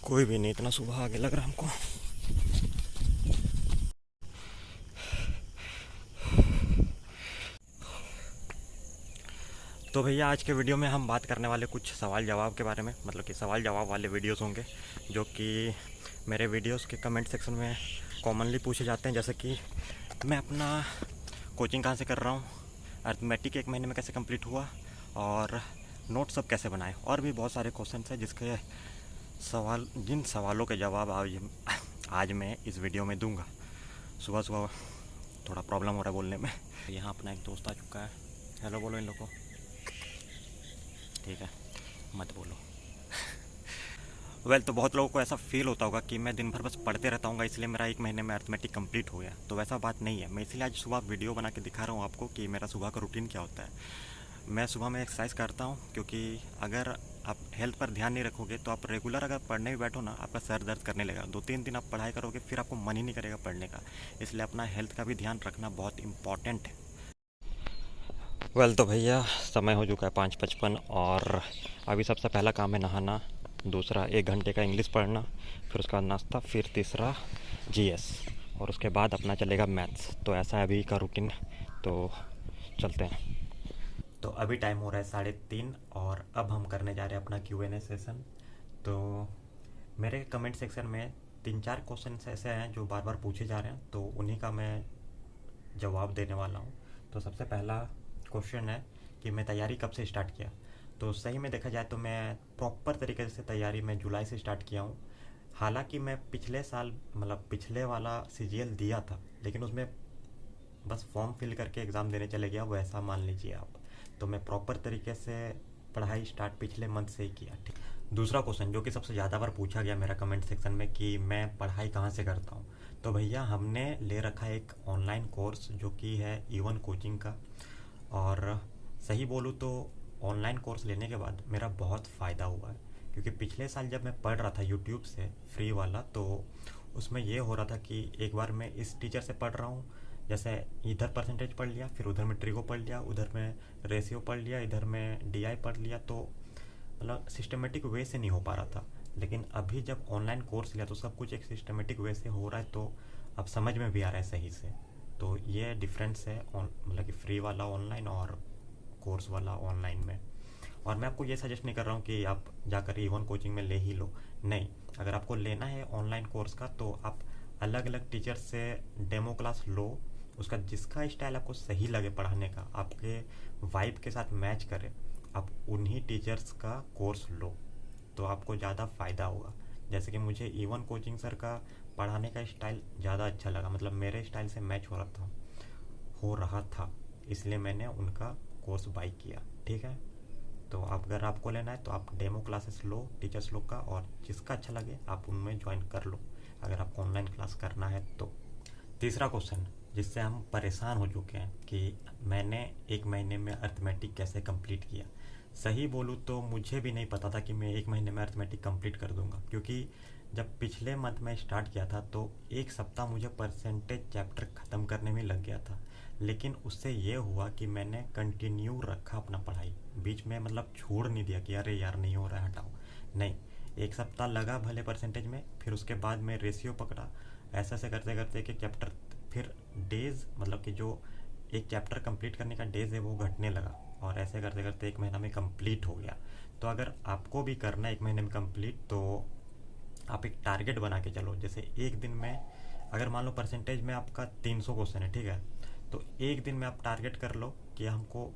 कोई भी नहीं, इतना सुबह आगे लग रहा हमको। तो भैया आज के वीडियो में हम बात करने वाले कुछ सवाल जवाब के बारे में, मतलब कि सवाल जवाब वाले वीडियोस होंगे जो कि मेरे वीडियोस के कमेंट सेक्शन में कॉमनली पूछे जाते हैं। जैसे कि मैं अपना कोचिंग कहाँ से कर रहा हूँ, अर्थमेटिक 1 महीने में कैसे कंप्लीट हुआ, और नोट सब कैसे बनाए, और भी बहुत सारे क्वेश्चन हैं जिन सवालों के जवाब आज मैं इस वीडियो में दूंगा। सुबह सुबह थोड़ा प्रॉब्लम हो रहा है बोलने में। यहाँ अपना एक दोस्त आ चुका है, हेलो बोलो इन लोगों को। ठीक है, मत बोलो। तो बहुत लोगों को ऐसा फील होता होगा कि मैं दिन भर बस पढ़ते रहता हूँ, इसलिए मेरा 1 महीने में अर्थमेटिक कंप्लीट हो गया। तो वैसा बात नहीं है। मैं इसलिए आज सुबह वीडियो बना के दिखा रहा हूँ आपको कि मेरा सुबह का रूटीन क्या होता है। मैं सुबह में एक्सरसाइज करता हूँ, क्योंकि अगर आप हेल्थ पर ध्यान नहीं रखोगे तो आप रेगुलर अगर पढ़ने भी बैठो ना, आपका सर दर्द करने लगेगा। 2-3 दिन आप पढ़ाई करोगे, फिर आपको मन ही नहीं करेगा पढ़ने का। इसलिए अपना हेल्थ का भी ध्यान रखना बहुत इम्पॉर्टेंट है। तो भैया समय हो चुका है 5:55, और अभी सबसे पहला काम है नहाना, दूसरा 1 घंटे का इंग्लिश पढ़ना, फिर उसका नाश्ता, फिर तीसरा जीएस, और उसके बाद अपना चलेगा मैथ्स। तो ऐसा है अभी का रूटीन। तो चलते हैं। तो अभी टाइम हो रहा है 3:30, और अब हम करने जा रहे हैं अपना Q&A सेशन। तो मेरे कमेंट सेक्शन में 3-4 क्वेश्चन ऐसे हैं जो बार बार पूछे जा रहे हैं, तो उन्हीं का मैं जवाब देने वाला हूँ। तो सबसे पहला क्वेश्चन है कि मैं तैयारी कब से स्टार्ट किया। तो सही में देखा जाए तो मैं प्रॉपर तरीके से तैयारी मैं जुलाई से स्टार्ट किया हूँ। हालांकि मैं पिछले साल, मतलब पिछले वाला CGL दिया था, लेकिन उसमें बस फॉर्म फिल करके एग्ज़ाम देने चले गया, वैसा मान लीजिए आप। तो मैं प्रॉपर तरीके से पढ़ाई स्टार्ट पिछले मंथ से ही किया। ठीक। दूसरा क्वेश्चन जो कि सबसे ज़्यादा बार पूछा गया मेरा कमेंट सेक्शन में कि मैं पढ़ाई कहाँ से करता हूँ। तो भैया हमने ले रखा है एक ऑनलाइन कोर्स जो कि है E1 कोचिंग का। और सही बोलूँ तो ऑनलाइन कोर्स लेने के बाद मेरा बहुत फ़ायदा हुआ है, क्योंकि पिछले साल जब मैं पढ़ रहा था यूट्यूब से फ्री वाला, तो उसमें ये हो रहा था कि एक बार मैं इस टीचर से पढ़ रहा हूँ, जैसे इधर परसेंटेज पढ़ लिया, फिर उधर में ट्रिगो पढ़ लिया, उधर में रेशियो पढ़ लिया, इधर में DI पढ़ लिया, तो मतलब सिस्टमेटिक वे से नहीं हो पा रहा था। लेकिन अभी जब ऑनलाइन कोर्स लिया तो सब कुछ एक सिस्टमेटिक वे से हो रहा है, तो अब समझ में भी आ रहा है सही से। तो ये डिफरेंस है मतलब कि फ्री वाला ऑनलाइन और कोर्स वाला ऑनलाइन में। और मैं आपको ये सजेस्ट नहीं कर रहा हूँ कि आप जाकर E1 कोचिंग में ले ही लो, नहीं। अगर आपको लेना है ऑनलाइन कोर्स का तो आप अलग अलग टीचर से डेमो क्लास लो, उसका जिसका स्टाइल आपको सही लगे पढ़ाने का, आपके वाइब के साथ मैच करे, आप उन्हीं टीचर्स का कोर्स लो, तो आपको ज़्यादा फ़ायदा होगा। जैसे कि मुझे E1 कोचिंग सर का पढ़ाने का स्टाइल ज़्यादा अच्छा लगा, मतलब मेरे स्टाइल से मैच हो रहा था, इसलिए मैंने उनका कोर्स बाई किया। ठीक है। तो अगर आपको लेना है तो आप डेमो क्लासेस लो टीचर्स लोग का, और जिसका अच्छा लगे आप उनमें ज्वाइन कर लो, अगर आपको ऑनलाइन क्लास करना है तो। तीसरा क्वेश्चन जिससे हम परेशान हो चुके हैं कि मैंने 1 महीने में अर्थमेटिक कैसे कंप्लीट किया। सही बोलूँ तो मुझे भी नहीं पता था कि मैं 1 महीने में अर्थमेटिक कंप्लीट कर दूंगा, क्योंकि जब पिछले मंथ में स्टार्ट किया था तो 1 सप्ताह मुझे परसेंटेज चैप्टर ख़त्म करने में लग गया था। लेकिन उससे ये हुआ कि मैंने कंटिन्यू रखा अपना पढ़ाई, बीच में मतलब छोड़ नहीं दिया कि अरे यार नहीं हो रहा है हटाओ, नहीं। 1 सप्ताह लगा भले परसेंटेज में, फिर उसके बाद मैं रेशियो पकड़ा, ऐसे ऐसे करते करते एक एक चैप्टर, फिर डेज, मतलब कि जो एक चैप्टर कंप्लीट करने का डेज है वो घटने लगा, और ऐसे करते करते 1 महीना में कंप्लीट हो गया। तो अगर आपको भी करना है 1 महीने में कंप्लीट, तो आप एक टारगेट बना के चलो। जैसे एक दिन में अगर मान लो परसेंटेज में आपका 300 क्वेश्चन है, ठीक है, तो एक दिन में आप टारगेट कर लो कि हमको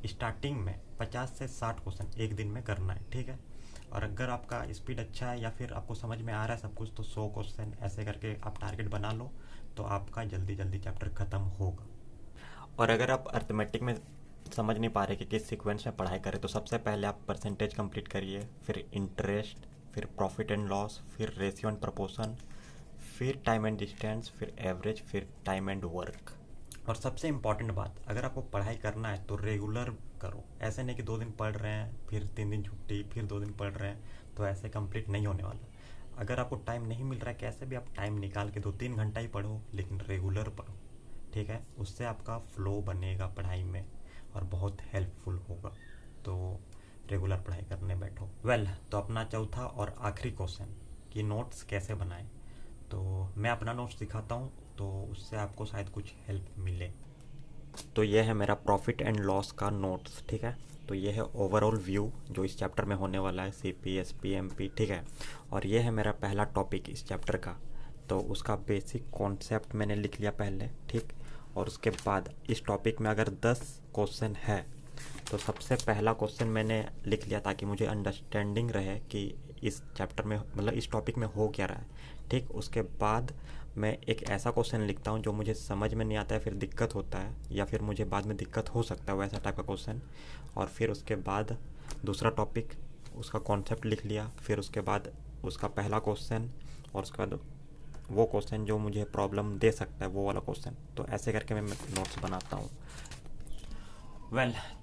स्टार्टिंग में 50 से 60 क्वेश्चन एक दिन में करना है। ठीक है। और अगर आपका स्पीड अच्छा है या फिर आपको समझ में आ रहा है सब कुछ, तो 100 क्वेश्चन ऐसे करके आप टारगेट बना लो, तो आपका जल्दी जल्दी चैप्टर ख़त्म होगा। और अगर आप अर्थमेटिक में समझ नहीं पा रहे कि किस सीक्वेंस में पढ़ाई करें, तो सबसे पहले आप परसेंटेज कंप्लीट करिए, फिर इंटरेस्ट, फिर प्रॉफिट एंड लॉस, फिर रेशियो एंड प्रपोर्शन, फिर टाइम एंड डिस्टेंस, फिर एवरेज, फिर टाइम एंड वर्क। और सबसे इम्पॉर्टेंट बात, अगर आपको पढ़ाई करना है तो रेगुलर करो। ऐसे नहीं कि 2 दिन पढ़ रहे हैं फिर 3 दिन छुट्टी, फिर 2 दिन पढ़ रहे हैं, तो ऐसे कंप्लीट नहीं होने वाला। अगर आपको टाइम नहीं मिल रहा है, कैसे भी आप टाइम निकाल के 2-3 घंटा ही पढ़ो, लेकिन रेगुलर पढ़ो। ठीक है। उससे आपका फ्लो बनेगा पढ़ाई में और बहुत हेल्पफुल होगा। तो रेगुलर पढ़ाई करने बैठो। तो अपना चौथा और आखिरी क्वेश्चन, कि नोट्स कैसे बनाएं। तो मैं अपना नोट्स दिखाता हूँ, तो उससे आपको शायद कुछ हेल्प मिले। तो ये है मेरा प्रॉफिट एंड लॉस का नोट्स, ठीक है। तो ये है ओवरऑल व्यू जो इस चैप्टर में होने वाला है, सीपी, एसपी, एमपी, ठीक है। और ये है मेरा पहला टॉपिक इस चैप्टर का। तो उसका बेसिक कॉन्सेप्ट मैंने लिख लिया पहले, ठीक। और उसके बाद इस टॉपिक में अगर 10 क्वेश्चन है तो सबसे पहला क्वेश्चन मैंने लिख लिया ताकि मुझे अंडरस्टैंडिंग रहे कि इस चैप्टर में, मतलब इस टॉपिक में हो क्या रहा है, ठीक। उसके बाद मैं एक ऐसा क्वेश्चन लिखता हूँ जो मुझे समझ में नहीं आता है, फिर दिक्कत होता है, या फिर मुझे बाद में दिक्कत हो सकता है, वैसा टाइप का क्वेश्चन। और फिर उसके बाद दूसरा टॉपिक, उसका कॉन्सेप्ट लिख लिया, फिर उसके बाद उसका पहला क्वेश्चन, और उसके बाद वो क्वेश्चन जो मुझे प्रॉब्लम दे सकता है, वो वाला क्वेश्चन। तो ऐसे करके मैं नोट्स बनाता हूँ।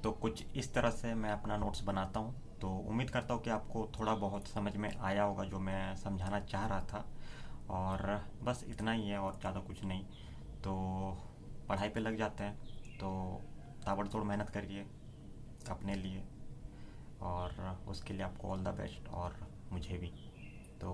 तो कुछ इस तरह से मैं अपना नोट्स बनाता हूँ। तो उम्मीद करता हूँ कि आपको थोड़ा बहुत समझ में आया होगा जो मैं समझाना चाह रहा था। और बस इतना ही है और ज़्यादा कुछ नहीं। तो पढ़ाई पे लग जाते हैं। तो ताबड़तोड़ मेहनत करिए अपने लिए, और उसके लिए आपको ऑल द बेस्ट, और मुझे भी। तो